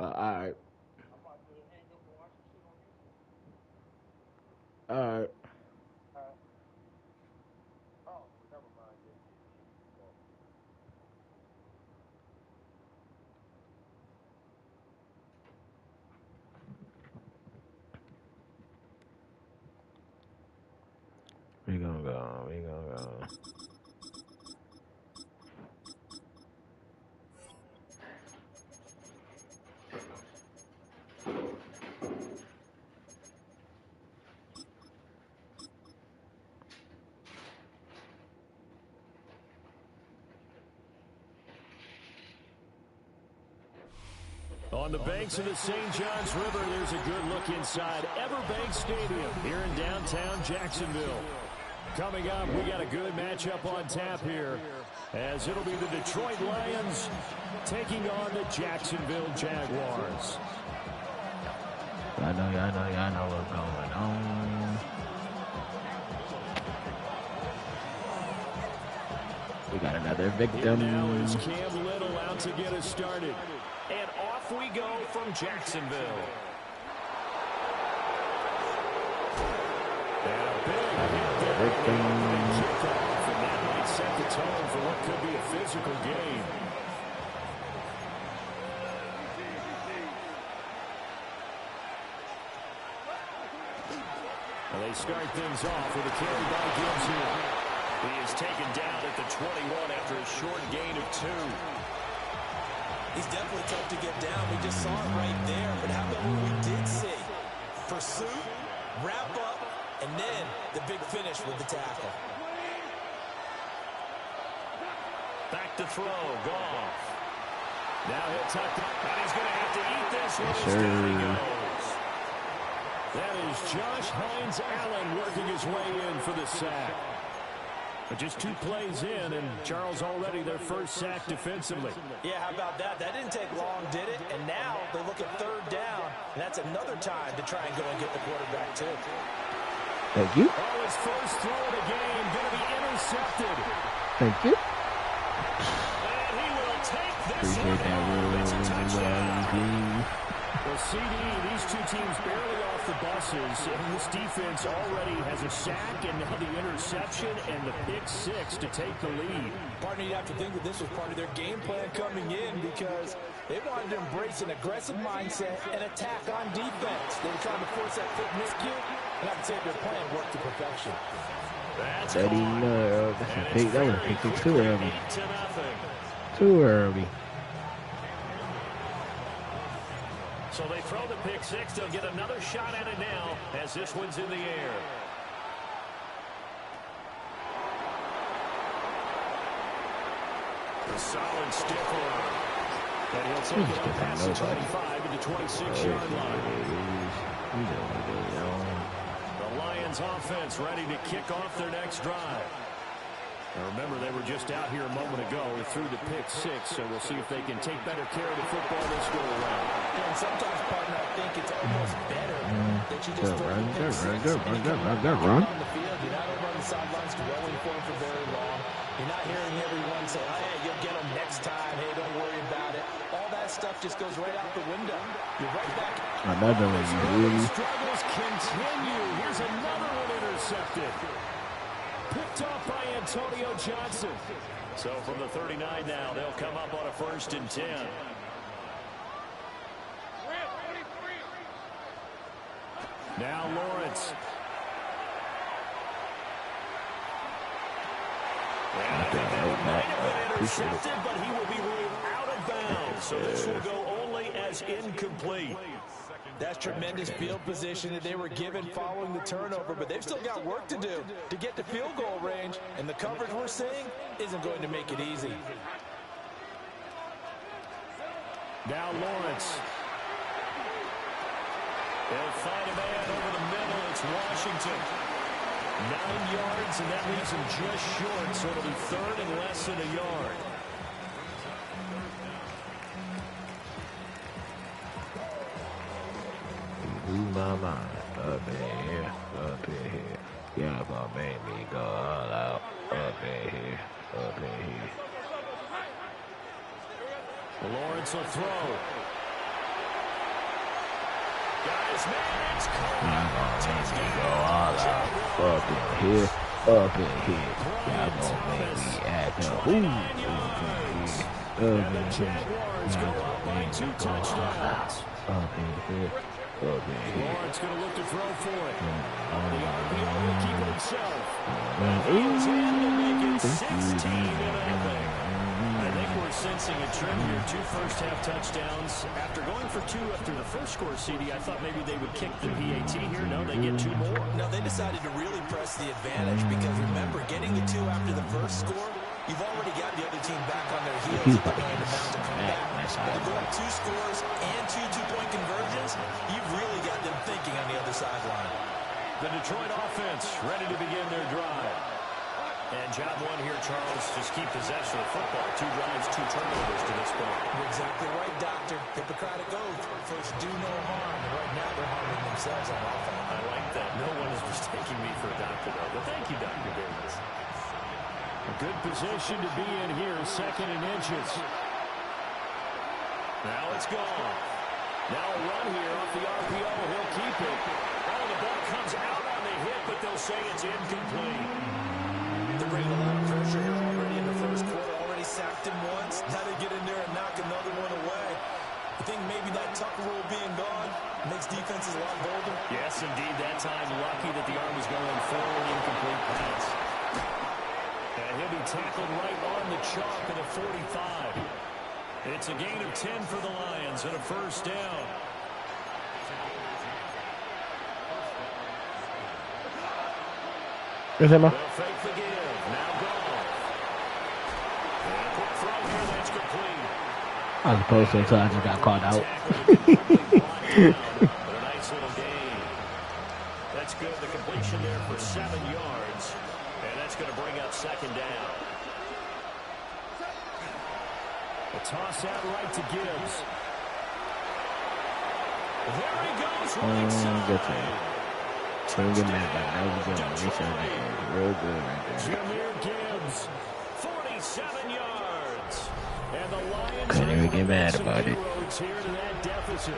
All right. All right. We gonna go. We gonna go. On the banks of the St. Johns River, there's a good look inside Everbank Stadium here in downtown Jacksonville. Coming up, we got a good matchup on tap here, as it'll be the Detroit Lions taking on the Jacksonville Jaguars. Y'all know what's going on. We got another victim. Now is Cam Little out to get us started. And off we go from Jacksonville. And a big hit there. Kickoff, and that might set the tone for what could be a physical game. Well, they start things off with a carry by Gibbs here. He is taken down at the 21 after a short gain of 2. He's definitely tough to get down. We just saw it right there. But how about what we did see? Pursuit, wrap up, and then the big finish with the tackle. Back to throw, Goff. Now he'll tuck it, and he's going to have to eat this one. Yes, Down he goes. That is Josh Hines Allen working his way in for the sack. But just 2 plays in, and Charles already their first sack defensively. Yeah, how about that? That didn't take long, did it? And now they look at 3rd down, and that's another time to try and go and get the quarterback, too. Thank you. Oh, his first throw of the game going to be intercepted. Thank you. And he will take this Appreciate that It's a touchdown. Well, CD, these 2 teams barely off the buses, and this defense already has a sack and now the interception and the pick 6 to take the lead. Partner, you'd have to think that this was part of their game plan coming in because they wanted to embrace an aggressive mindset and attack on defense. They were trying to force that quick miscue, and I would say their plan worked to perfection. That's That was a pick too early. Too early. So they throw the pick 6. They'll get another shot at it now as this one's in the air. A solid stiff arm. And he'll take it up past the 25 into 26-yard line. The Lions offense ready to kick off their next drive. Now remember, they were just out here a moment ago through the pick 6, so we'll see if they can take better care of the football this go around. And sometimes, partner, I think it's almost better that you just throw the pick 6 and you come on the field. You're not over on the sidelines dwelling for him for very long. You're not hearing everyone say, oh, hey, you'll get him next time. Hey, don't worry about it. All that stuff just goes right out the window. You're right back. Another one, really. Struggles continue. Here's another one intercepted. Picked off by Antonio Johnson. So from the 39 now, they'll come up on a 1st and 10. Now Lawrence. And I think that one might have been intercepted, but he will be ruled out of bounds. So this will go only as incomplete. That's tremendous field position that they were given following the turnover, but they've still got work to do to get to field goal range, and the coverage we're seeing isn't going to make it easy. Now Lawrence. They'll find a man over the middle. It's Washington. 9 yards, and that leaves him just short, so it'll be 3rd and less than a yard. My mind up in here, up in here. Yeah, gonna make me go all out. Up in here, up in here. Lawrence will throw. Y'all gonna make me go all out. Up in here. Up in here. Y'all gonna make me act up. Ooh. Up in here. Y'all gonna make me go all out. Up in here. Up in here. Lawrence going to look to throw for it. The RPO will keep it himself. I think we're sensing a trend here. 2 first-half touchdowns. After going for 2 after the first score, CD, I thought maybe they would kick the PAT here. No, they get 2 more. No, they decided to really press the advantage because, remember, getting the 2 after the first score, you've already got the other team back on their heels if they're going to mount a comeback. But going 2 scores and 2 two-point conversions, you've really got them thinking on the other sideline. The Detroit offense ready to begin their drive. And job 1 here, Charles, just keep possession of the football. 2 drives, 2 turnovers to this point. You're exactly right, Doctor. Hippocratic oath. First, do no harm. And right now, they're harming themselves on offense. I like that. No one is mistaking me for a doctor, though. But thank you, Dr. Davis. A good position to be in here, 2nd and inches. Now it's gone. Now a run here off the RPO. He'll keep it. Oh, the ball comes out on the hit, but they'll say it's incomplete. They're bringing a lot of pressure here already in the first quarter. Already sacked him once. Now they get in there and knock another one away. I think maybe that Tucker rule being gone makes defenses a lot bolder. Yes, indeed. That time, lucky that the arm was going forward. Incomplete pass. And he'll be tackled right on the chalk at a 45. It's a gain of 10 for the Lions and a first down. Is that my? They'll fake the give. Now Goff. And a quick throw here that's complete. I was supposed to until I just got caught out. But a nice little gain. That's good. The completion there for 7 yards. And that's going to bring up 2nd down. A toss out right to Gibbs. There he goes right side. Don't get mad about that. Was good. Make sure that was real good right there. Jahmyr Gibbs, 47 yards. And the Lions Couldn't even get mad about it. Here to that deficit.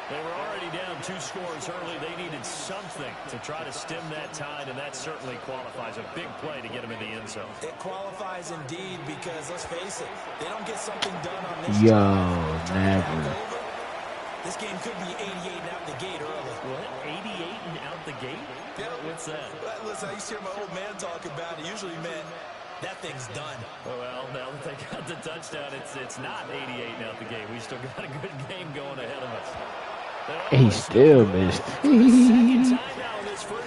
They were already down 2 scores early. They needed something to try to stem that tide, and that certainly qualifies. A big play to get them in the end zone. It qualifies indeed because, let's face it, they don't get something done on this never. This game could be 88 and out the gate early. What? 88 and out the gate? Yeah. What's that? Listen, I used to hear my old man talk about it. Usually meant that thing's done. Well, now that they got the touchdown, it's not 88 and out the gate. We still got a good game going ahead of us. He still missed.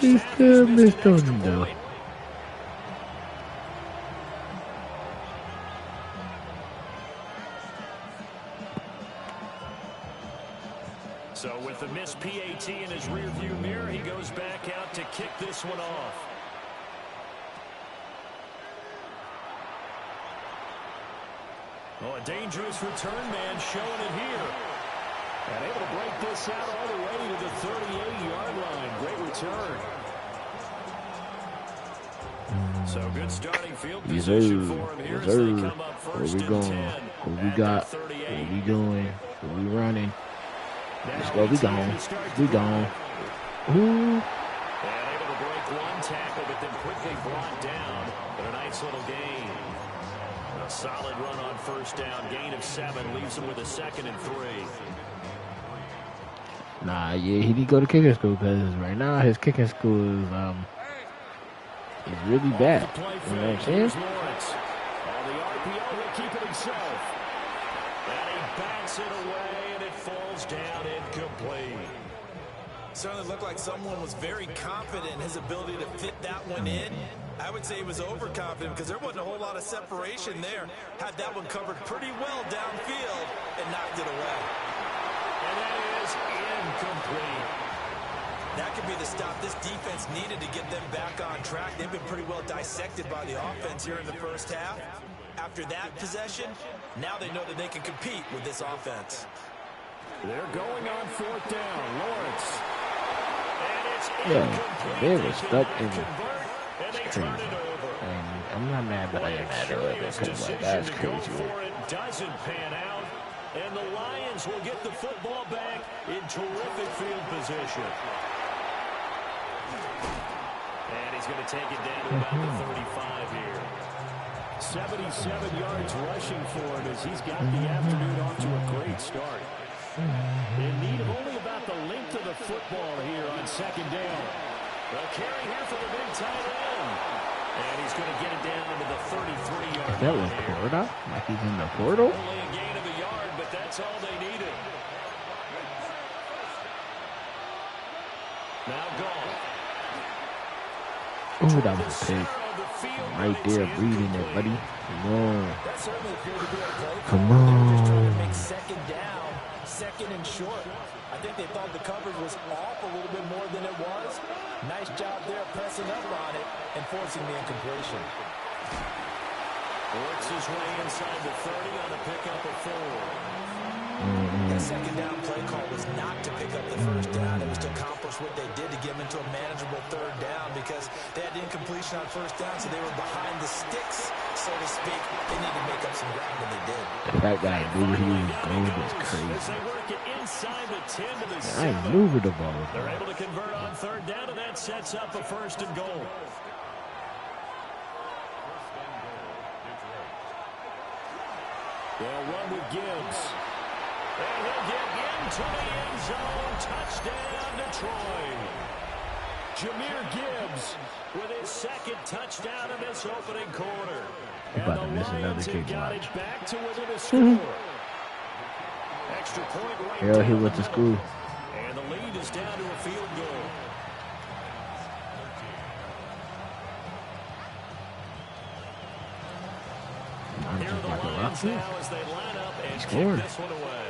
He still missed on him, though. So with the missed PAT in his rearview mirror, he goes back out to kick this one off. Oh, a dangerous return man showing it here. And able to break this out all the way to the 38-yard line. Great return. So good starting field position for him here as they come up first and 10. What we got? What we doing? What we running? Let's go. We gone. We gone. Ooh. And able to break 1 tackle, but then quickly brought down. But a nice little gain. A solid run on first down. Gain of 7 leaves him with a 2nd and 3. Nah, yeah, he did go to kicking school because right now his kicking school is really bad. You know what I'm saying? The RPO will keep it himself. And he backs it away, and it falls down incomplete. Certainly looked like someone was very confident in his ability to fit that one in. I would say he was overconfident because there wasn't a whole lot of separation there. Had that one covered pretty well downfield and knocked it away. And that is incomplete. That could be the stop this defense needed to get them back on track. They've been pretty well dissected by the offense here in the first half. After that possession, now they know that they can compete with this offense. They're going on 4th down. Lawrence. And it's Yeah, they were stuck in it. And they turn it over. I'm not mad, but I am mad a little bit because like, that's crazy. It doesn't pan out. And the Lions will get the football back in terrific field position. And he's going to take it down to about the 35 here. 77 yards rushing for him as he's got the afternoon off to a great start. In need of only about the length of the football here on second down. A carry here for the big tight end. And he's going to get it down to the 33-yard line. Is that Laporta? Like he's in the portal? Only a gain of a yard, but that's all they needed. Now gone. Ooh, that was a pick. Right there, reading it, buddy. Come on. That certainly appeared to be a play. Come They were just trying to on. make second down, second and short. I think they thought the coverage was off a little bit more than it was. Nice job there pressing up on it and forcing the incompletion. Works his way inside the 30 on a pickup of 4. That second down play call was not to pick up the first down. It was to accomplish what they did to get them into a manageable third down because they had incompletion on first down, so they were behind the sticks, so to speak. They needed to make up some ground, and they did. The fact that I knew he was going was As crazy. they work it inside the 10 to the I 7. knew where the ball was They're going. able to convert on third down, and that sets up a 1st and goal. They'll run with Gibbs. And he'll get into the end zone. Touchdown, Detroit. Jahmyr Gibbs with his 2nd touchdown in this opening quarter. He's And about to the miss another Lions have kick, got watch. it back to within a score. Extra point right Hell, he down went the to middle. school. And the lead is down to a field goal. I'm Here are just the like a Lions rock. now as they line up and kick scored. this one away.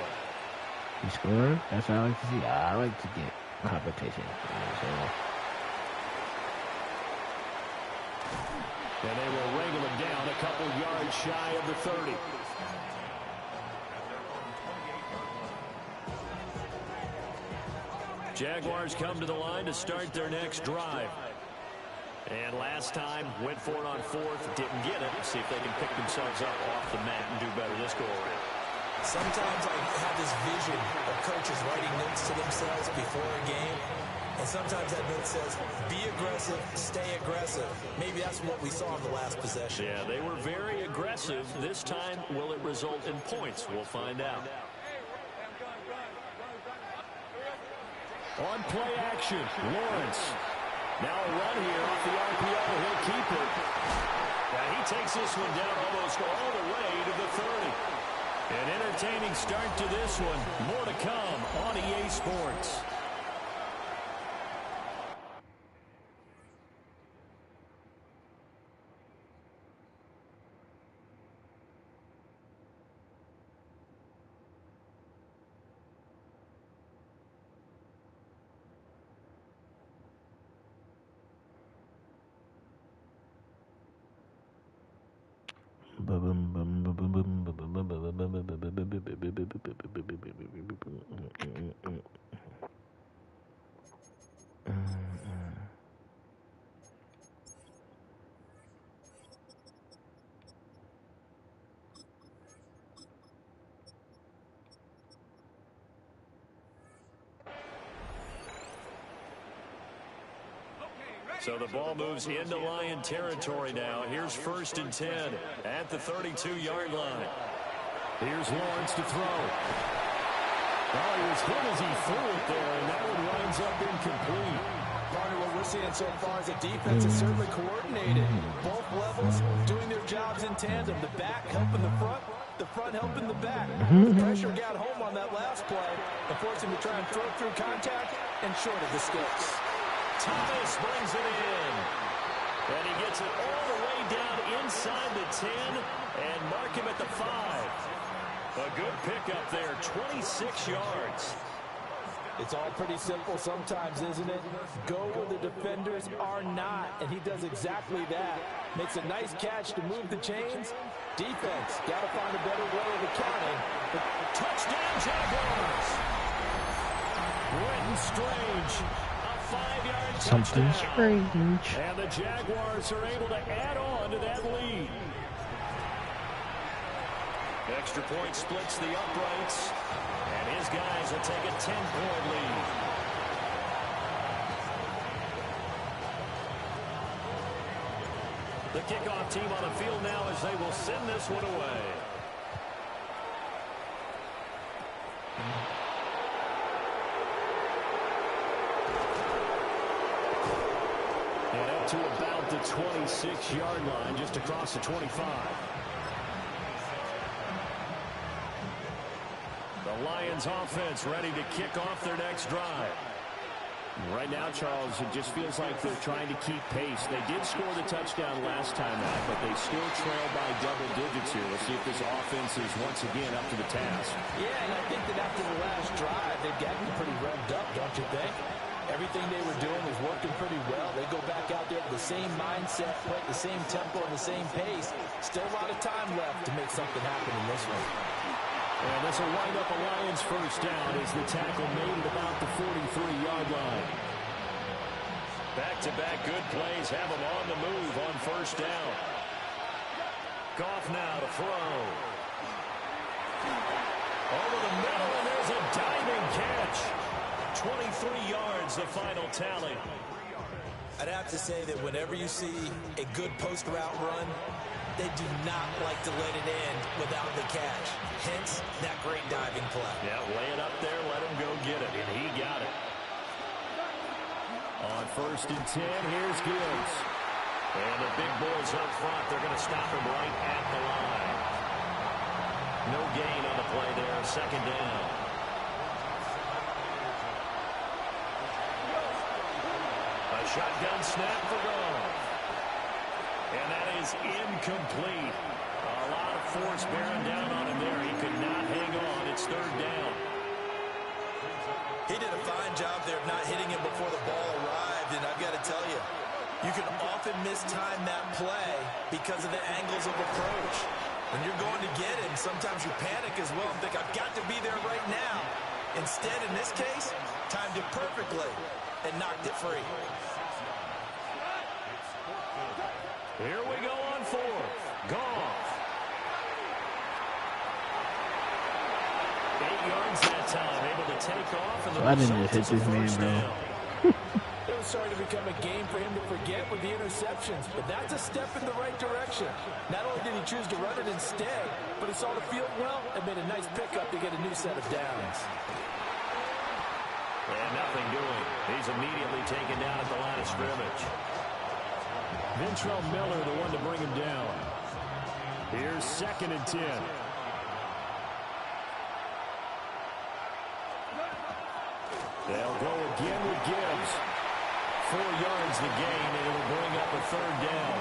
He scored. That's what I like to see. I like to get competition. You know what I'm saying? And they will wrangle him down a couple yards shy of the 30. Jaguars come to the line to start their next drive. And last time, went for it on 4th, didn't get it. See if they can pick themselves up off the mat and do better this go-around. Sometimes I have this vision of coaches writing notes to themselves before a game. And sometimes that note says, be aggressive, stay aggressive. Maybe that's what we saw in the last possession. Yeah, they were very aggressive. This time, will it result in points? We'll find out. On play action, Lawrence. Now a run here off the RPO. He'll keep it. And he takes this one down almost all the way to the 30. An entertaining start to this one. More to come on EA Sports. So the ball moves into Lion territory now. Here's 1st and 10 at the 32-yard line. Here's Lawrence to throw. Oh, he was hit as he threw it there, and that one winds up incomplete. Partner, what we're seeing so far is the defense is certainly coordinated. Both levels doing their jobs in tandem. The back helping the front helping the back. The pressure got home on that last play and forced him to try and throw through contact and short of the sticks. Thomas brings it in. And he gets it all the way down inside the 10 and mark him at the 5. A good pickup there, 26 yards. It's all pretty simple sometimes, isn't it? Go where the defenders are not, and he does exactly that. Makes a nice catch to move the chains. Defense, got to find a better way of accounting. But Touchdown, Jaguars! Brenton Strange, a 5-yard Something touchdown. strange. And the Jaguars are able to add on to that lead. Extra point splits the uprights. And his guys will take a 10-point lead. The kickoff team on the field now as they will send this one away. And up to about the 26-yard line, just across the 25. The Lions offense ready to kick off their next drive. Right now, Charles, it just feels like they're trying to keep pace. They did score the touchdown last time out, but they still trail by double digits here. Let's see if this offense is once again up to the task. Yeah, and I think that after the last drive, they've gotten pretty revved up, don't you think? Everything they were doing was working pretty well. They go back out there with the same mindset, play at the same tempo and the same pace. Still a lot of time left to make something happen in this one. And this will wind up a Lions first down as the tackle made at about the 43-yard line. Back-to-back good plays have them on the move on first down. Goff now to throw. Over the middle, and there's a diving catch. 23 yards, the final tally. I'd have to say that whenever you see a good post route run, they do not like to let it end without the catch. Hence, that great diving play. Yeah, lay it up there, let him go get it, and he got it. On first and 10, here's Gibbs. And the big boys up front, they're going to stop him right at the line. No gain on the play there, second down. A shotgun snap for Goff. And that is incomplete. A lot of force bearing down on him there. He could not hang on. It's third down. He did a fine job there of not hitting him before the ball arrived, and I've got to tell you, you can often mistime that play because of the angles of approach. When you're going to get him, sometimes you panic as well and think, I've got to be there right now. Instead, in this case, timed it perfectly and knocked it free. Here we go on fourth. Goff. 8 yards that time, able to take off. And I didn't just hit this man, bro. It was starting to become a game for him to forget with the interceptions, but that's a step in the right direction. Not only did he choose to run it instead, but he saw the field well and made a nice pickup to get a new set of downs. And nothing doing. He's immediately taken down at the line of scrimmage. Ventrell Miller, the one to bring him down. Here's second and 10. They'll go again with Gibbs. 4 yards the gain, and it'll bring up a third down.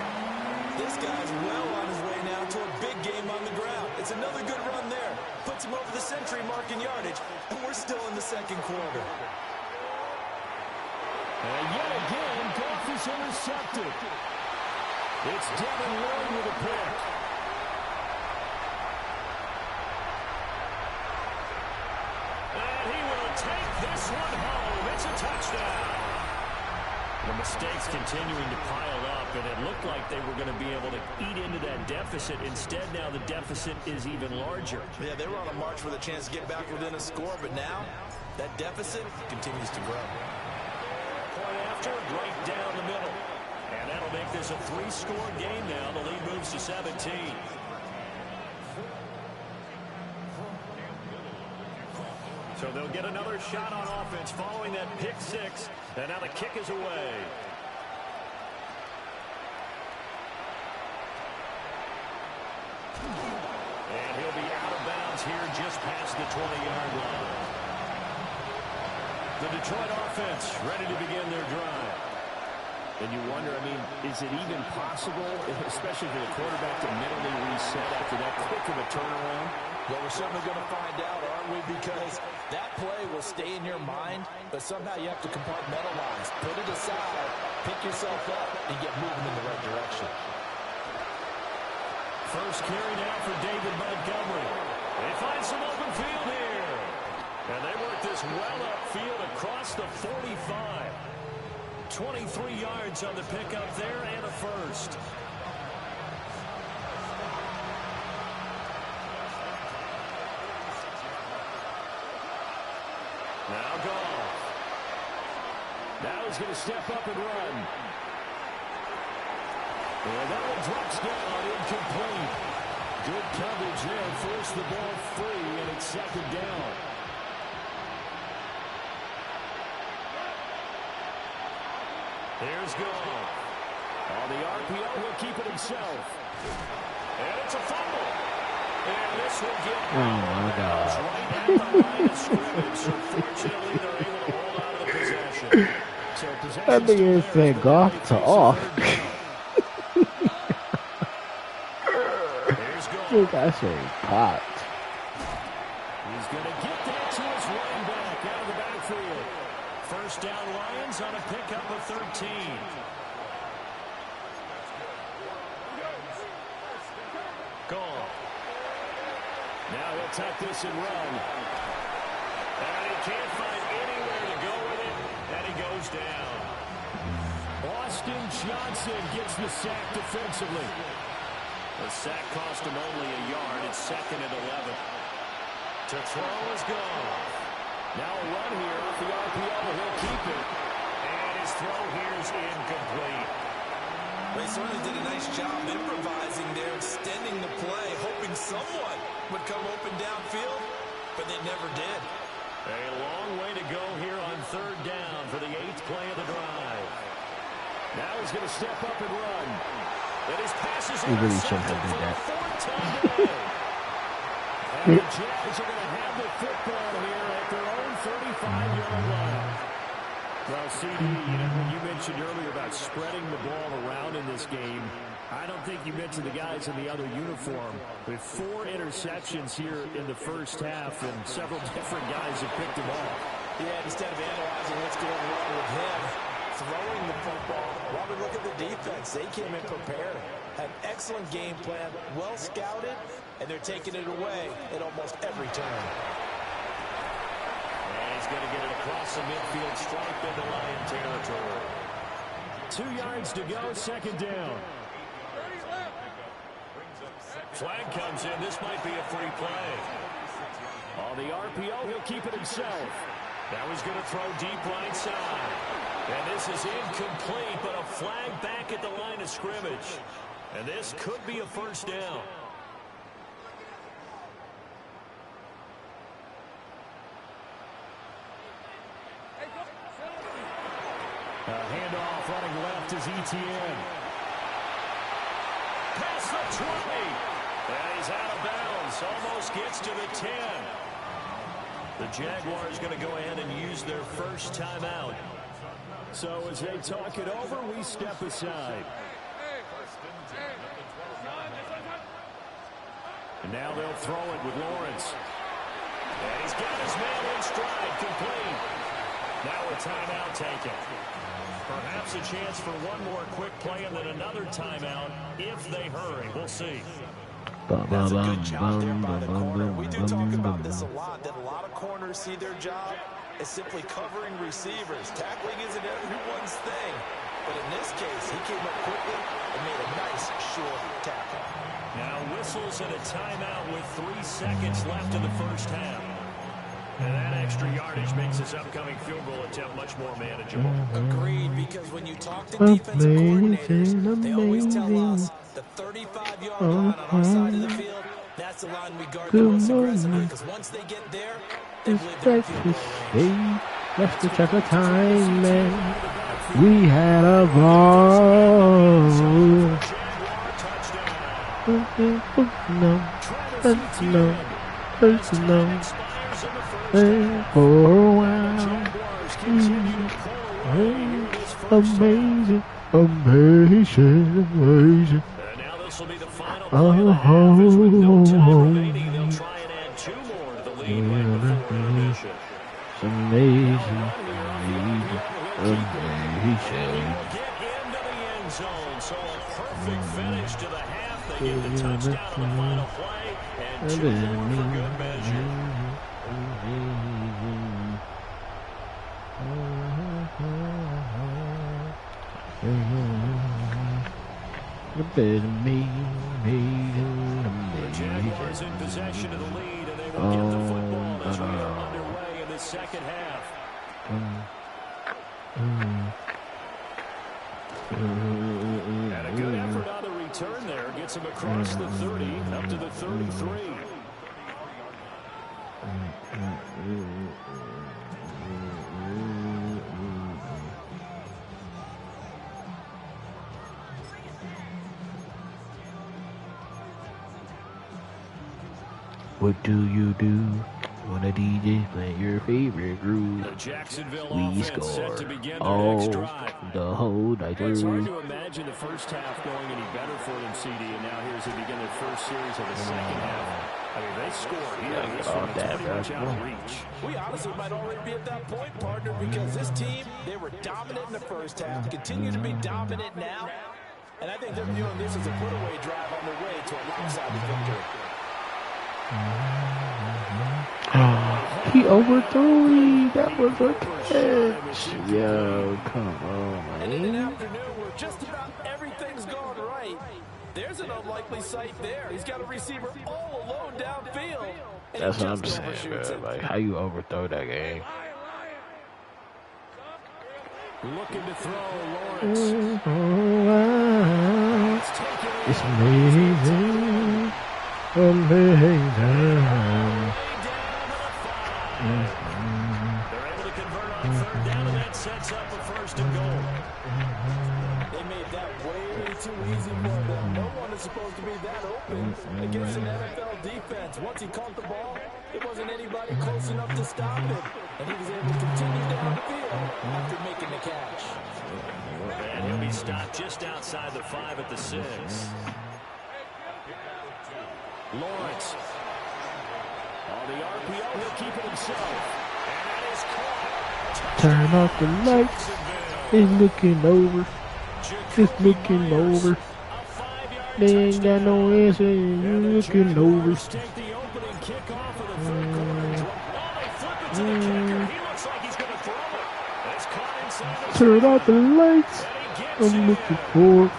This guy's well on his way now to a big game on the ground. It's another good run there. Puts him over the century mark in yardage, and we're still in the second quarter. And yet again, Goff is intercepted. It's Devin Lloyd with a pick. And he will take this one home. It's a touchdown. The mistakes continuing to pile up, and it looked like they were going to be able to eat into that deficit. Instead, now the deficit is even larger. Yeah, they were on a march with a chance to get back within a score, but now that deficit continues to grow. Point after, right down the middle. And that'll make this a 3-score game now. The lead moves to 17. So they'll get another shot on offense following that pick six. And now the kick is away. And he'll be out of bounds here just past the 20-yard line. The Detroit offense ready to begin their drive. And you wonder, I mean, is it even possible, especially for the quarterback, to mentally reset after that quick of a turnaround? Well, we're certainly going to find out, aren't we? Because that play will stay in your mind, but somehow you have to compartmentalize. Put it aside, pick yourself up, and get moving in the right direction. First carry now for David Montgomery. They find some open field here. And they work this well upfield across the 45. 23 yards on the pickup there and a first. Now he's going to step up and run. And that one drops down, incomplete. Good coverage there, forced the ball free, and it's second down. Here's Goff. On the RPO, he'll keep it himself. And it's a fumble. And this will get my God. right at the line of scrimmage. So fortunately, they're able to hold on to the possession. So possession That nigga said Goff to off. Dude, that shit popped. He's going to get that to his running back out of the backfield. First down Lions on a pickup of 13. Goal. Now he'll tuck this and run. And he can't find anywhere to go with it, and he goes down. Austin Johnson gets the sack defensively. The sack cost him only a yard. It's second and 11. To throw is gone. Now a run here off the RPO. He'll keep it. And his throw here is incomplete. They certainly did a nice job improvising there, extending the play, hoping someone would come open downfield, but they never did. A long way to go here on third down for the 8th play of the drive. Now he's going to step up and run. And his pass is really shouldn't have did that. And the Jags are going to have the football here at their own 35-yard line. Well, CD, you mentioned earlier about spreading the ball around in this game. I don't think you mentioned the guys in the other uniform. With 4 interceptions here in the first half, and several different guys have picked them off. Yeah, instead of analyzing what's going on with him, throwing the football, Robert, look at the defense. They came in prepared, had an excellent game plan, well scouted, and they're taking it away at almost every turn. And he's going to get it across the midfield stripe into Lion territory. 2 yards to go, second down. Flag comes in. This might be a free play. On the RPO, he'll keep it himself. Now he's going to throw deep right side. And this is incomplete, but a flag back at the line of scrimmage. And this could be a first down. A handoff running left is Etienne. Past the 20. And he's out of bounds. Almost gets to the 10. The Jaguars going to go ahead and use their first timeout. So as they talk it over, we step aside. And now they'll throw it with Lawrence. And he's got his man in stride, complete. Now a timeout taken. Perhaps a chance for one more quick play and then another timeout if they hurry. We'll see. That's a good job there by the corner. We do talk about this a lot, that a lot of corners see their job as simply covering receivers. Tackling isn't everyone's thing. But in this case, he came up quickly and made a nice, short tackle. Now whistles and a timeout with 3 seconds left in the first half. And that extra yardage makes this upcoming field goal attempt much more manageable. Agreed, because when you talk to defensive coordinators, they always tell us the 35-yard line on our side of the field, that's the line we guard the most aggressively, because once they get there, they believe they're in field goal range. Let's to check the time, man. We had a ball. No. For a while. Amazing. And now this will be the final play of the half. With no time remaining, they'll try and add 2 more to the lead right before intermission. Amazing. He'll get into the end zone. So a perfect finish to the half. They get the touchdown on the final play. And 2 more for good measure. The Jaguars in possession of the lead, and they will get the football as we are underway in the second half. And a good effort on the return there. Gets him across the 30, up to the 33. What do you do when a DJ play your favorite groove? The Jacksonville We offense set score to begin their all next drive. the whole night It's hard through. to imagine the first half going any better for them, CD, and now here's to begin their first series of the second half. I mean, they scored here. Yeah, This off one is that, pretty much out of bro. reach. We honestly might already be at that point, partner, because this team, they were dominant in the first half, continue to be dominant now, and I think they're viewing this as a put-away drive on their way to a lopsided victory. He overthrew me. That was a catch. Yo, come on, And in an man. afternoon where just about everything's gone right, there's an unlikely sight there. He's got a receiver all alone downfield. And That's he what I'm just saying, overshoots bro. it. Like, how you overthrow that game? Looking to throw, Lawrence. It's amazing. Amazing. They're able to convert on third down, and that sets up a first and goal. They made that way too easy for them. No one is supposed to be that open against an NFL defense. Once he caught the ball, there wasn't anybody close enough to stop him. And he was able to continue down the field after making the catch. And he'll be stopped just outside the 5 at the 6. Lawrence. On the RPO, he'll keep it himself. And that is caught. Turn off the lights. It's looking over. It's looking over. They ain't got no answer. You're looking over. Take the opening kickoff of the third quarter. Oh, they flip it to the kicker. He looks like he's going to throw it. It's caught inside the Turn off the lights. I'm looking for.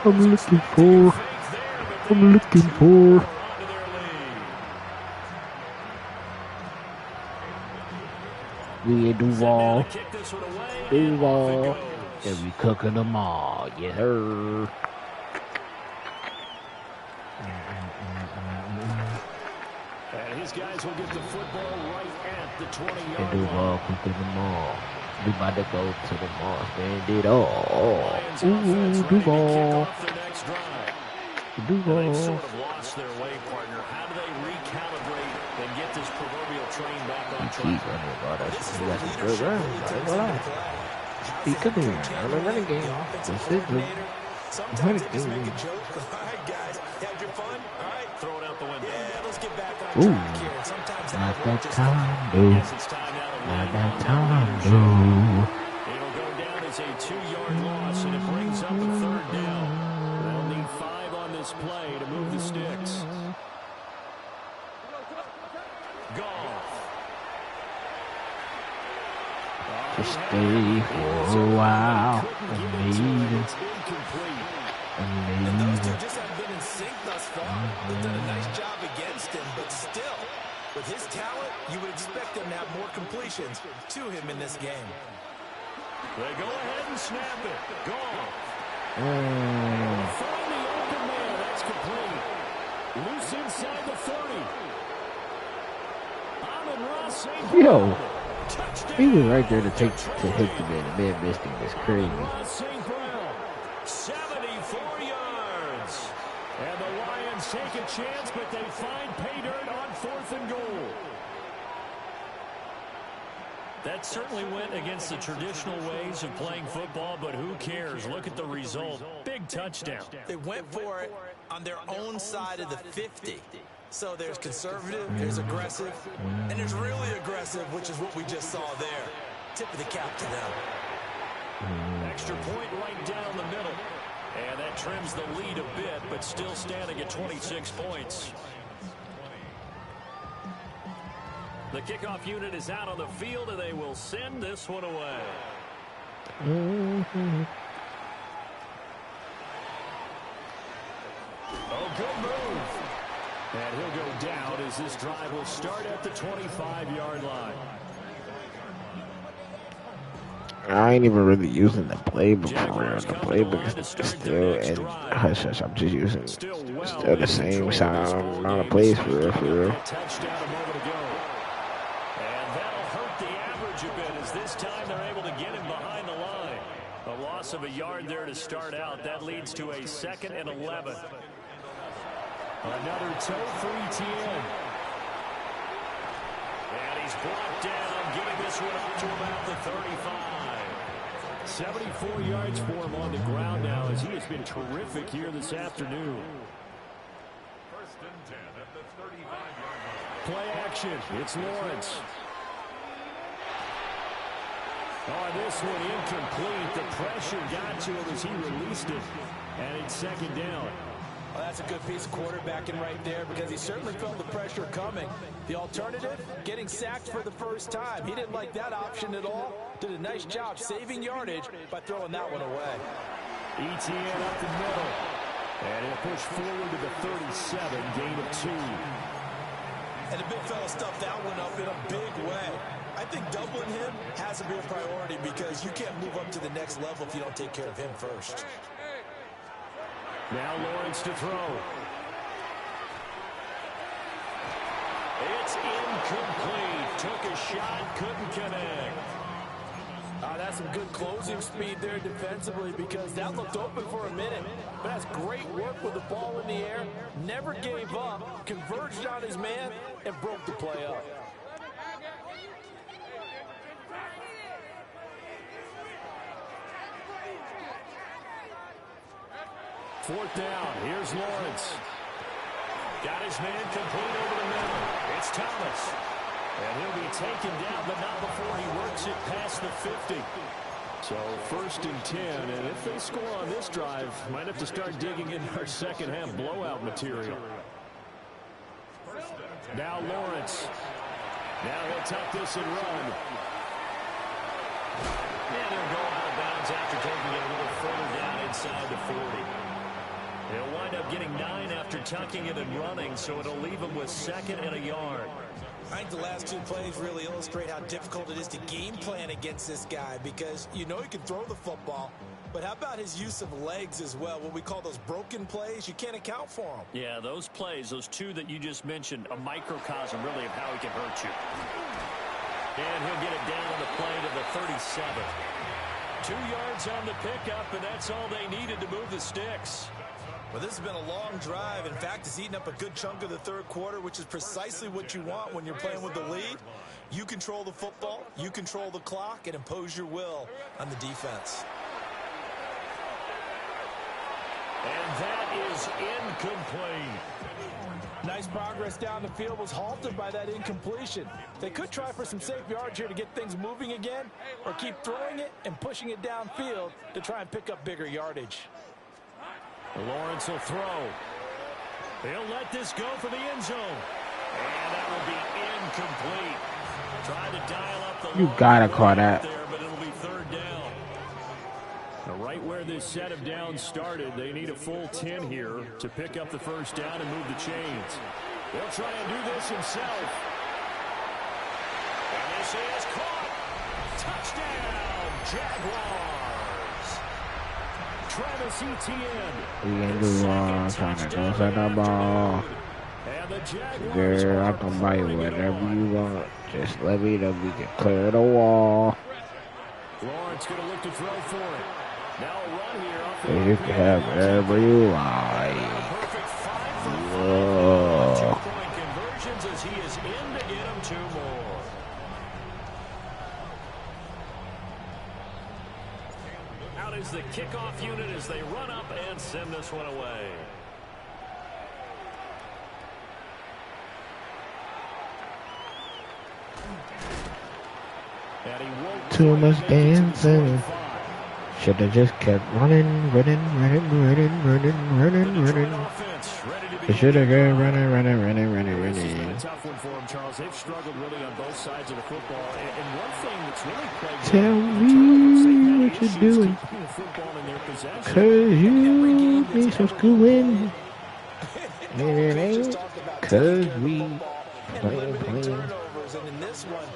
I'm looking for. I'm looking for. We at Duval. Duval. And we cooking them all. Yes, sir. And his guys will get the football right at the 20-yard And Duval cooking them all. We about to go to the mall. Spend it all. Ooh, Duval. Duval. They sort of lost their way, partner. How do they recalibrate and get this proverbial train back on track? Keep running, bro. That's a good run. I ain't gonna lie. He cooking on the running game. That's it, bro. Sometimes they just make a joke. All right, guys, had your fun? All right, Throw it out the window. yeah, let's get back on Ooh. track here. And sometimes Not that that just time, though. Yes, it's time now to Not line that up. time, though. It'll go down as a 2-yard loss, and it brings up a third down. They'll need 5 on this play to move the sticks. Goff. To stay for a while. Amazing. those Amazing. two just haven't been in sync thus far. They've done a nice job against him, but still, with his talent, you would expect him to have more completions to him in this game. They go ahead and snap it. Goff. Mm. Find the open man. That's complete. Loose inside the 30. Amon-Ra St. Yo. Brown. Touchdown. He was right there to hit the man. The man missed him. It's crazy. Amon-Ra St. Brown. 74 yards. And the Lions take a chance, but they find pay dirt on 4th and goal. That certainly went against the traditional ways of playing football, but who cares? Look at the result. Big touchdown. They went for it on their own side of the 50. So there's conservative, there's aggressive, and there's really aggressive, which is what we just saw there. Tip of the cap to them. Extra point right down the middle. And that trims the lead a bit, but still standing at 26 points. The kickoff unit is out on the field, and they will send this one away. Oh, good move. And he'll go down as this drive will start at the 25-yard line. I ain't even really using the playbook for real. The playbook is still in hush hush. I'm just using still the same sound, not a plays for real, for real. Touchdown a moment ago. And that'll hurt the average a bit as this time they're able to get him behind the line. A loss of a yard there to start out. That leads to a 2nd and 11. Another toe for Etienne. And he's brought down, giving this one up to about the 35. 74 yards for him on the ground now as he has been terrific here this afternoon. Play action. It's Lawrence. Oh, this one incomplete. The pressure got to him as he released it. And it's 2nd down. Well, that's a good piece of quarterbacking right there because he certainly felt the pressure coming. The alternative, getting sacked for the first time. He didn't like that option at all. Did a nice job saving yardage by throwing that one away. Etienne up the middle. And he'll push forward to the 37, gain of 2. And the big fella stuffed that one up in a big way. I think doubling him has to be a priority because you can't move up to the next level if you don't take care of him first. Now Lawrence to throw. It's incomplete. Took a shot, couldn't connect. That's some good closing speed there defensively because that looked open for a minute. But that's great work with the ball in the air. Never gave up, converged on his man, and broke the play up. Fourth down. Here's Lawrence. Got his man complete over the middle. It's Thomas. And he'll be taken down, but not before he works it past the 50. So 1st and 10, and if they score on this drive, might have to start digging in our second half blowout material. Now Lawrence. Now he'll tuck this and run. And they'll go out of bounds after taking it a little further down inside the 40. He'll wind up getting 9 after tucking it and running, so it'll leave him with 2nd and a yard. I think the last 2 plays really illustrate how difficult it is to game plan against this guy because you know he can throw the football, but how about his use of legs as well? What we call those broken plays, you can't account for them. Yeah, those plays, those 2 that you just mentioned, a microcosm really of how he can hurt you. And he'll get it down on the play to the 37. 2 yards on the pickup, and that's all they needed to move the sticks. Well, this has been a long drive. In fact, it's eaten up a good chunk of the 3rd quarter, which is precisely what you want when you're playing with the lead. You control the football, you control the clock, and impose your will on the defense. And that is incomplete. Nice progress down the field was halted by that incompletion. They could try for some safe yards here to get things moving again, or keep throwing it and pushing it downfield to try and pick up bigger yardage. Lawrence will throw. He'll let this go for the end zone. And that will be incomplete. Trying to dial up the You gotta call that. There, but it'll be 3rd down. Now, right where this set of downs started, they need a full 10 here to pick up the 1st down and move the chains. They'll try and do this himself. And this is caught. Touchdown, Jaguars. Travis Etienne. We ain't do trying to go set the ball. Girl, I can buy you whatever you want. Just let me know we can clear the wall. Lawrence gonna look to throw for it. Now a run here off the You can have whatever you like. Whoa. 2-point conversions as he is in to get him 2 more. Out is the kickoff unit as they run up and send this one away. Too much dancing. Should've just kept running. They should've kept running. Tough one for him, Charles. They've struggled really on both sides of the football. And one thing that's really plagued Tell me what you're doing. Cause you need some schooling. And it ain't cause we playing. And in this one,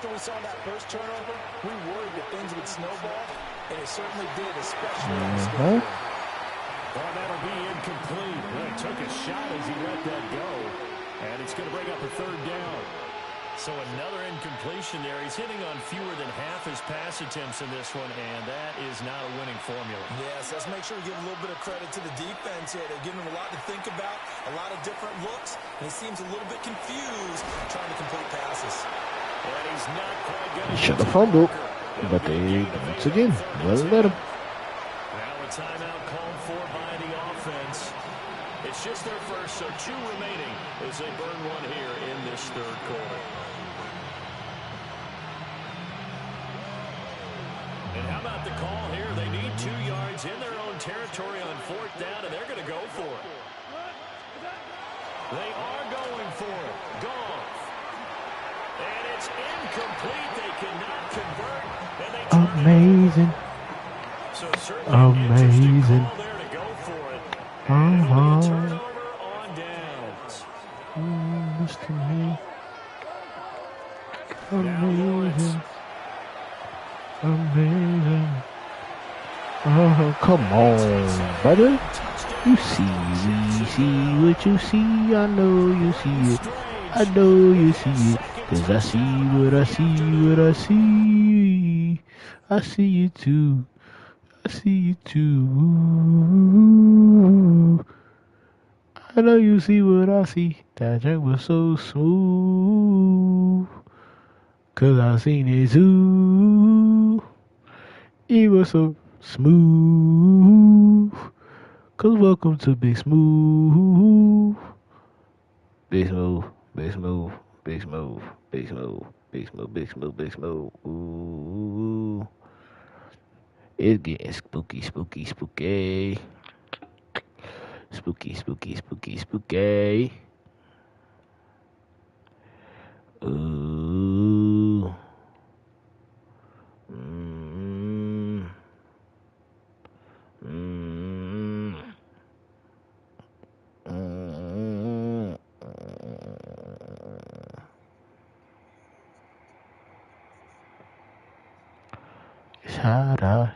after we saw that first turnover, we worried that things would snowball, and it certainly did, especially on the score. Well, that'll be incomplete. Well, he took a shot as he let that go, and it's going to bring up a third down. So another incompletion there. He's hitting on fewer than half his pass attempts in this one, and that is not a winning formula. Yes, let's make sure we give a little bit of credit to the defense here. They're giving him a lot to think about, a lot of different looks, and he seems a little bit confused trying to complete passes. And he's not quite going to Should have fumbled, but they once again wasn't let him. Now a timeout called for by the offense. It's just their first, so 2 remaining as they burn one here in this third quarter. And how about the call here? They need 2 yards in their own territory on 4th down, and they're going to go for it. They are going for it. Goff. And it's incomplete. They cannot convert. And they Amazing. so certainly an interesting call there to go for it. And it'll be a turnover on downs. Listen to me. Amazing. Amazing. Oh, come on, brother. You see what you see. I know you see it. I know you see it. 'Cause I see what I see, what I see. I see you too. I see you too. I know you see what I see. That drink was so smooth. 'Cause I seen it too. It was so smooth. 'Cause welcome to Big Smooth. Big Smooth, Big Smooth, Big Smooth, Big Smooth, Big Smooth, Big Smooth, Big Smooth. Ooh. It's getting spooky, spooky, spooky. Spooky, spooky, spooky, spooky. Ooh. Shout out.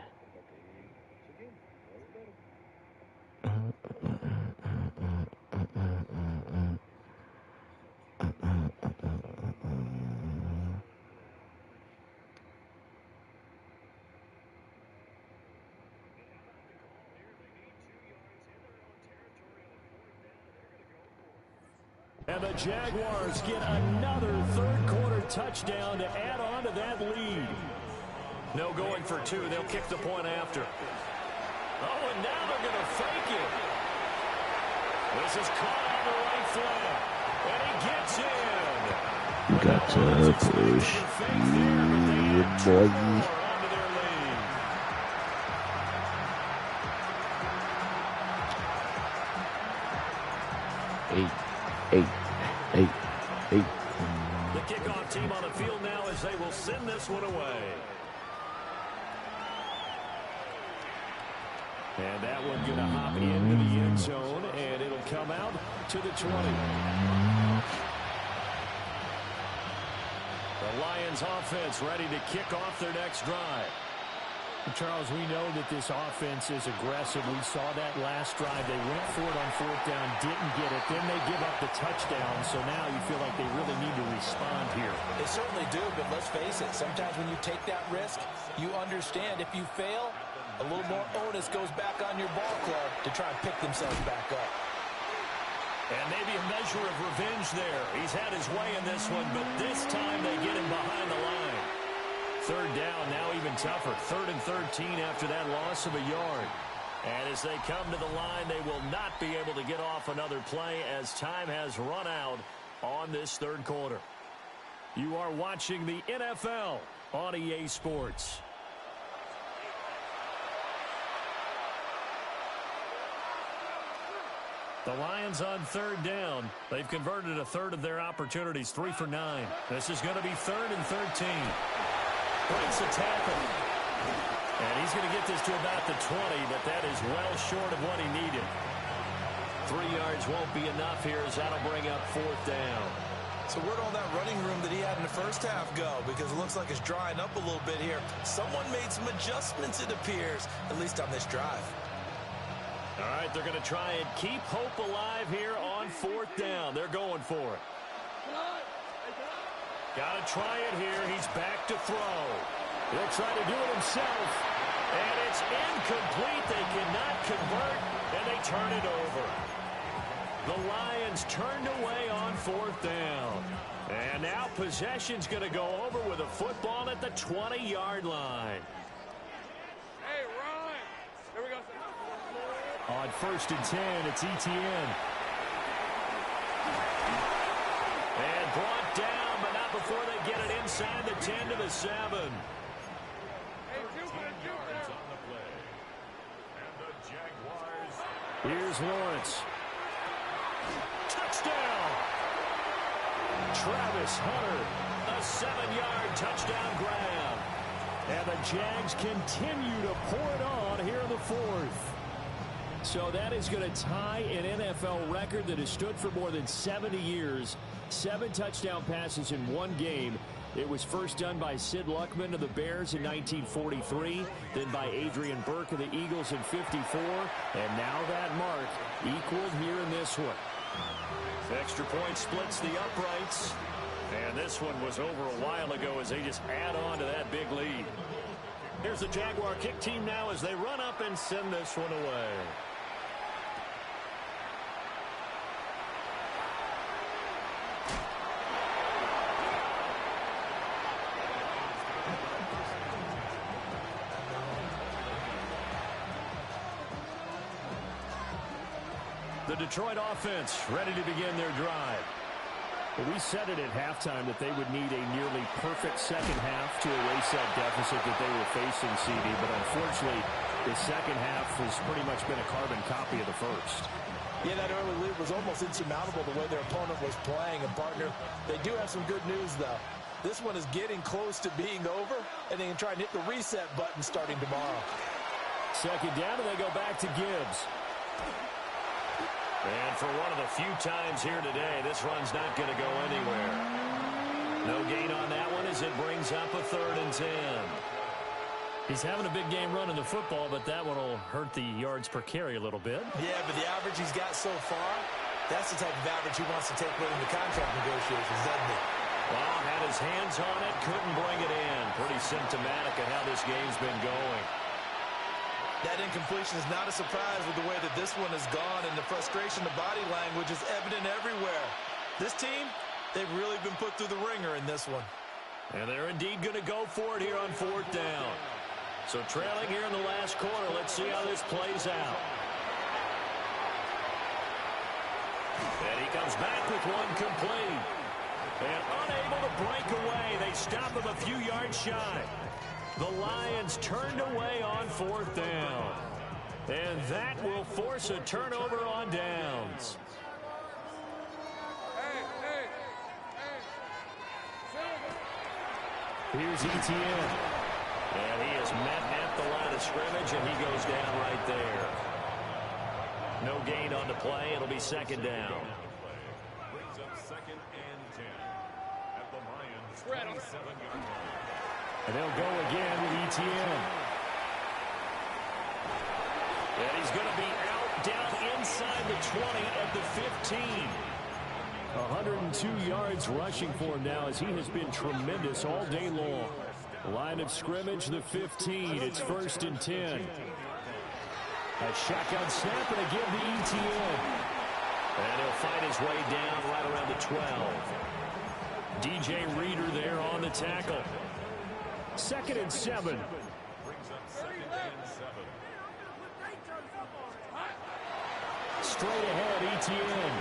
And the Jaguars get another third quarter touchdown to add on to that lead. No going for 2. They'll kick the point after. Oh, and now they're going to fake it. This is caught on the right flank. And he gets in. You got to push. Boy. Eight. The kickoff team on the field now as they will send this one away. And that one going to hop into the end zone, and it'll come out to the 20. The Lions offense ready to kick off their next drive. Charles, we know that this offense is aggressive. We saw that last drive. They went for it on 4th down, didn't get it. Then they give up the touchdown. So now you feel like they really need to respond here. They certainly do, but let's face it. Sometimes when you take that risk, you understand if you fail, a little more onus goes back on your ball club to try and pick themselves back up. And maybe a measure of revenge there. He's had his way in this one, but this time they get him behind the line. Third down, now even tougher. 3rd and 13 after that loss of a yard. And as they come to the line, they will not be able to get off another play as time has run out on this third quarter. You are watching the NFL on EA Sports. The Lions on 3rd down. They've converted a third of their opportunities, 3 for 9. This is going to be 3rd and 13. Breaks a tackle. And he's going to get this to about the 20, but that is well short of what he needed. 3 yards won't be enough here as that'll bring up 4th down. So where'd all that running room that he had in the first half go? Because it looks like it's drying up a little bit here. Someone made some adjustments, it appears, at least on this drive. All right, they're going to try and keep hope alive here on 4th down. They're going for it. Got to try it here. He's back to throw. He'll try to do it himself. And it's incomplete. They cannot convert, and they turn it over. The Lions turned away on 4th down. And now possession's going to go over with a football at the 20-yard line. Hey, Ron. Here we go. On 1st and 10, it's Etienne. And brought down, but not before they get it inside the 10 to the 7. Here's Lawrence. Touchdown! Travis Hunter, a 7-yard touchdown grab. And the Jags continue to pour it on here in the 4th. So that is going to tie an NFL record that has stood for more than 70 years. 7 touchdown passes in one game. It was first done by Sid Luckman of the Bears in 1943, then by Adrian Burke of the Eagles in 54, and now that mark equaled here in this one. Extra point splits the uprights, and this one was over a while ago as they just add on to that big lead. Here's the Jaguar kick team now as they run up and send this one away. The Detroit offense ready to begin their drive. Well, we said it at halftime that they would need a nearly perfect second half to erase that deficit that they were facing, CD. But unfortunately, the second half has pretty much been a carbon copy of the first. Yeah, that early lead was almost insurmountable the way their opponent was playing. And, partner, they do have some good news, though. This one is getting close to being over, and they can try and hit the reset button starting tomorrow. Second down, and they go back to Gibbs. And for one of the few times here today, this run's not going to go anywhere. No gain on that one as it brings up a 3rd and 10. He's having a big game running the football, but that one will hurt the yards per carry a little bit. Yeah, but the average he's got so far, that's the type of average he wants to take with him to contract negotiations, doesn't he? Well, had his hands on it, couldn't bring it in. Pretty symptomatic of how this game's been going. That incompletion is not a surprise with the way that this one has gone, and the frustration, the body language is evident everywhere. This team, they've really been put through the ringer in this one. And they're indeed going to go for it here on 4th down. So trailing here in the last quarter, let's see how this plays out. And he comes back with one complete. And unable to break away, they stop him a few yards shy. The Lions turned away on 4th down. And that will force a turnover on downs. Here's Etienne. And he is met at the line of scrimmage, and he goes down right there. No gain on the play. It'll be 2nd down. Brings up 2nd and 10 at the Lions' 27-yard line. And they'll go again with Etienne. And he's going to be out down inside the 20 at the 15. 102 yards rushing for him now as he has been tremendous all day long. Line of scrimmage, the 15. It's 1st and 10. A shotgun snap and a give to Etienne. And he'll fight his way down right around the 12. DJ Reader there on the tackle. 2nd and 7. Brings up 2nd and 7. Straight ahead, Etienne.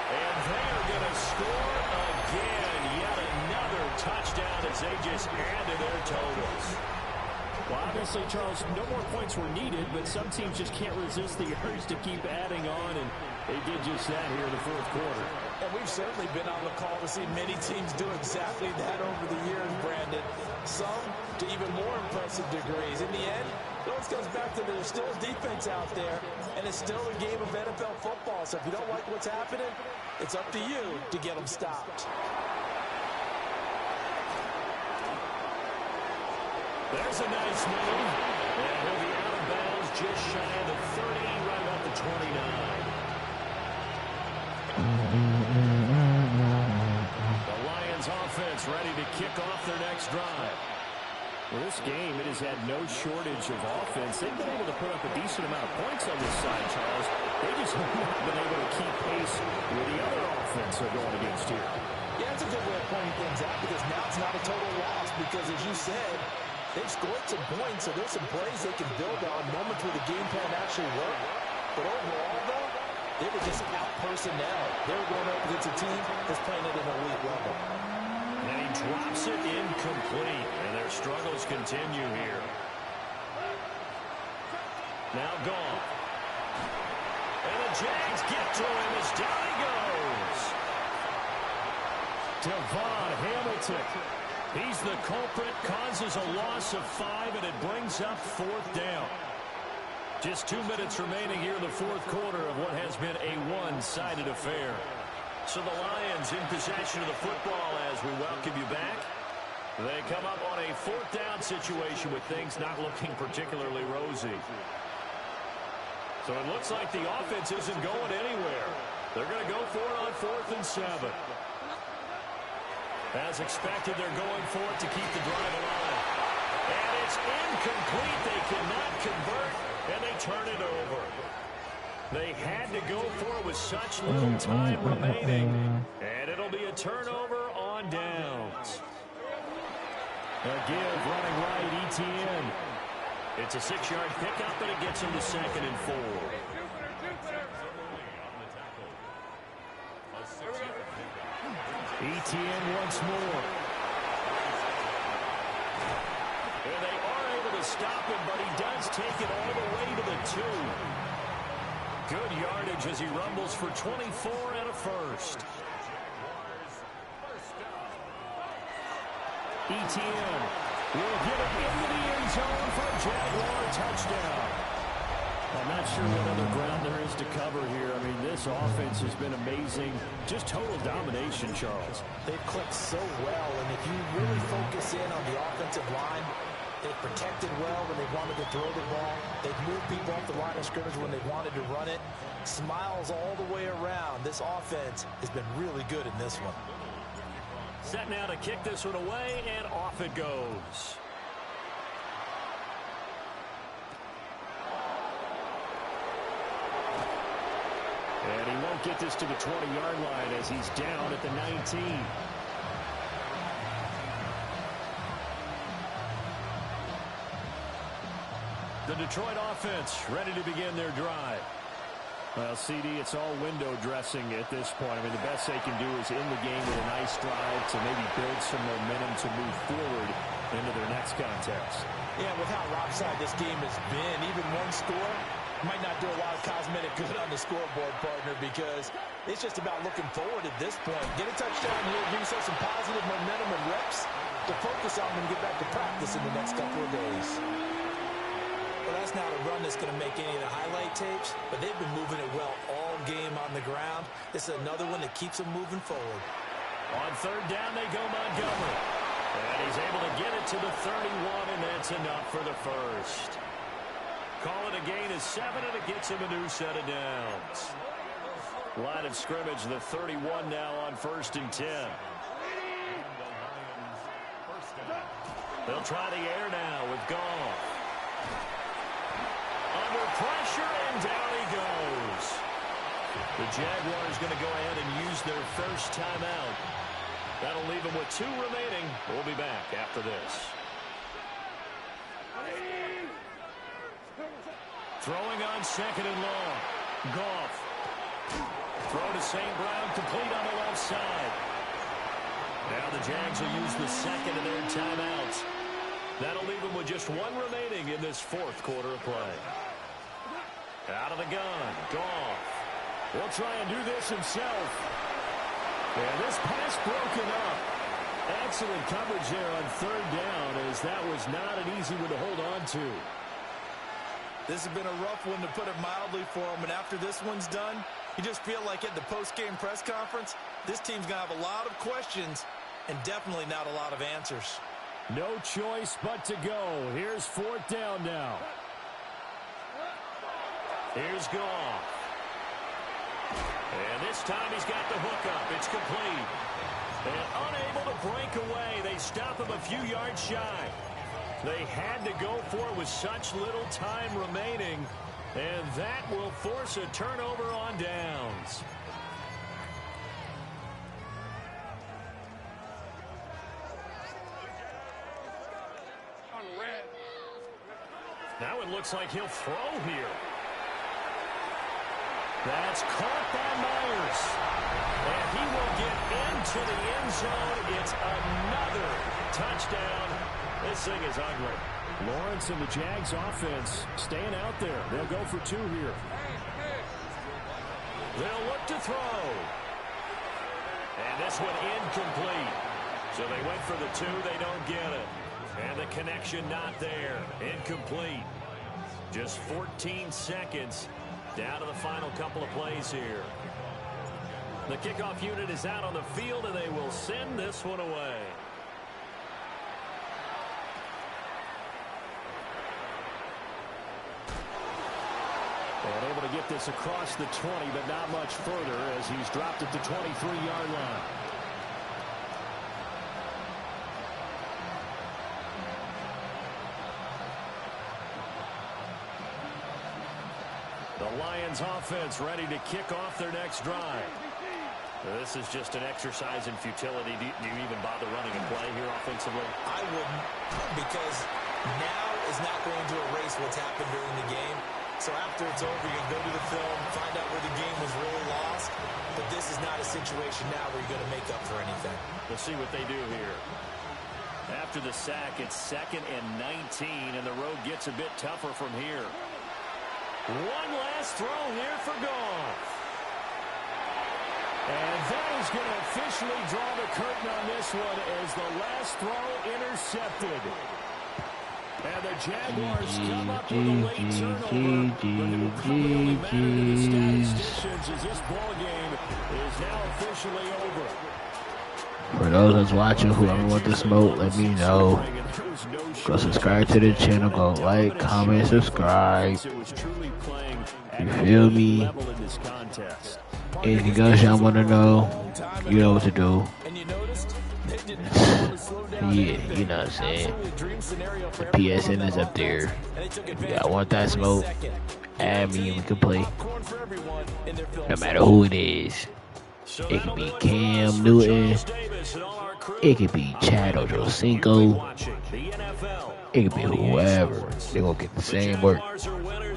And they're going to score again. Yet another touchdown as they just add to their totals. Well, obviously, Charles, no more points were needed, but some teams just can't resist the urge to keep adding on, and they did just that here in the 4th quarter. And we've certainly been on the call to see many teams do exactly that over the years, Brandon. Some to even more impressive degrees. In the end, those this goes back to there's still defense out there, and it's still a game of NFL football. So if you don't like what's happening, it's up to you to get them stopped. There's a nice move. And he'll be out of bounds just shy of the 30, right about the 29. The Lions offense ready to kick off their next drive. Well, this game, it has had no shortage of offense. They've been able to put up a decent amount of points on this side, Charles. They just haven't been able to keep pace with the other offense they're going against here. Yeah, that's a good way of pointing things out because now it's not a total loss because, as you said, they've scored some points, so there's some plays they can build on, moments where the game plan actually worked. But overall, though, they were just out-personnel. They were going up against a team that's playing at an elite level. And he drops it incomplete, and their struggles continue here. Now gone. And the Jags get to him as down he goes. Devon Hamilton. He's the culprit, causes a loss of 5, and it brings up 4th down. Just 2 minutes remaining here in the 4th quarter of what has been a one-sided affair. So the Lions in possession of the football as we welcome you back. They come up on a 4th down situation with things not looking particularly rosy. So it looks like the offense isn't going anywhere. They're going to go for it on 4th and 7. As expected, they're going for it to keep the drive alive. And it's incomplete. They cannot convert, and they turn it over. They had to go for it with such little time remaining. And it'll be a turnover on downs. A give running right, ETN. It's a 6-yard pickup, and it gets him to 2nd and 4. ETN once more. And they are able to stop him, but he does take it all the way to the 2. Good yardage as he rumbles for 24 and a first. ETN will get it into the end zone for a Jaguar touchdown. I'm not sure what other ground there is to cover here. I mean, this offense has been amazing. Just total domination, Charles. They've clicked so well, and if you really focus in on the offensive line, they've protected well when they wanted to throw the ball. They've moved people off the line of scrimmage when they wanted to run it. Smiles all the way around. This offense has been really good in this one. Set now to kick this one away, and off it goes. And he won't get this to the 20-yard line as he's down at the 19. The Detroit offense ready to begin their drive. Well, CD, it's all window dressing at this point. I mean, the best they can do is in the game with a nice drive to maybe build some momentum to move forward into their next contest. Yeah, with how lopsided this game has been, even one score might not do a lot of cosmetic good on the scoreboard, partner, because it's just about looking forward at this point. Get a touchdown here, give yourself some positive momentum and reps to focus on and get back to practice in the next couple of days. Well, that's not a run that's going to make any of the highlight tapes, but they've been moving it well all game on the ground. This is another one that keeps them moving forward. On 3rd down, they go Montgomery. And he's able to get it to the 31, and that's enough for the first. Call it a gain of 7, and it gets him a new set of downs. Line of scrimmage, the 31 now on 1st and 10. They'll try the air now with Goff. Under pressure, and down he goes. The Jaguars going to go ahead and use their first timeout. That'll leave them with 2 remaining. We'll be back after this. Throwing on 2nd and long. Goff. Throw to St. Brown, complete on the left side. Now the Jags will use the 2nd of their timeouts. That'll leave them with just 1 remaining in this 4th quarter of play. Out of the gun, Goff. Will try and do this himself. And this pass broken up. Excellent coverage there on 3rd down, as that was not an easy one to hold on to. This has been a rough one, to put it mildly, for him. And after this one's done, you just feel like at the post-game press conference, this team's going to have a lot of questions and definitely not a lot of answers. No choice but to go. Here's 4th down now. Here's Goff. And this time he's got the hookup. It's complete. And unable to break away. They stop him a few yards shy. They had to go for it with such little time remaining. And that will force a turnover on downs. Now it looks like he'll throw here. That's caught by Myers. And he will get into the end zone. It's another touchdown. This thing is ugly. Lawrence and the Jags offense staying out there. They'll go for 2 here. They'll look to throw. And this one incomplete. So they went for the 2. They don't get it. And the connection not there. Incomplete. Just 14 seconds down to the final couple of plays here. The kickoff unit is out on the field, and they will send this one away. And able to get this across the 20, but not much further as he's dropped at the 23-yard line. The Lions offense ready to kick off their next drive. This is just an exercise in futility. Do you even bother running a play here offensively? I wouldn't, because now is not going to erase what's happened during the game. So after it's over, you can go to the film, find out where the game was really lost. But this is not a situation now where you're going to make up for anything. We'll see what they do here. After the sack, it's 2nd and 19, and the road gets a bit tougher from here. One last throw here for Goff. And that is going to officially draw the curtain on this one as the last throw intercepted. And the Jaguars come up with a late turnover. But it will probably matter to the statisticians as this ball game is now officially over. For those that's watching, whoever want the smoke, let me know. Go subscribe to the channel. Go like, comment, subscribe. You feel me? Anything else y'all want to know, you know what to do. Yeah, you know what I'm saying. The PSN is up there. If y'all want that smoke, add me and we can play. No matter who it is. It could be Cam Newton. It could be Chad Ochocinco. It could be whoever. They're going to get the same work.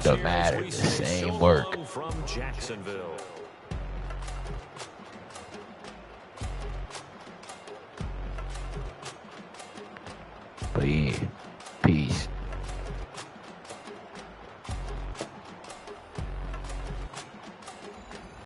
Don't matter. The same work. But yeah.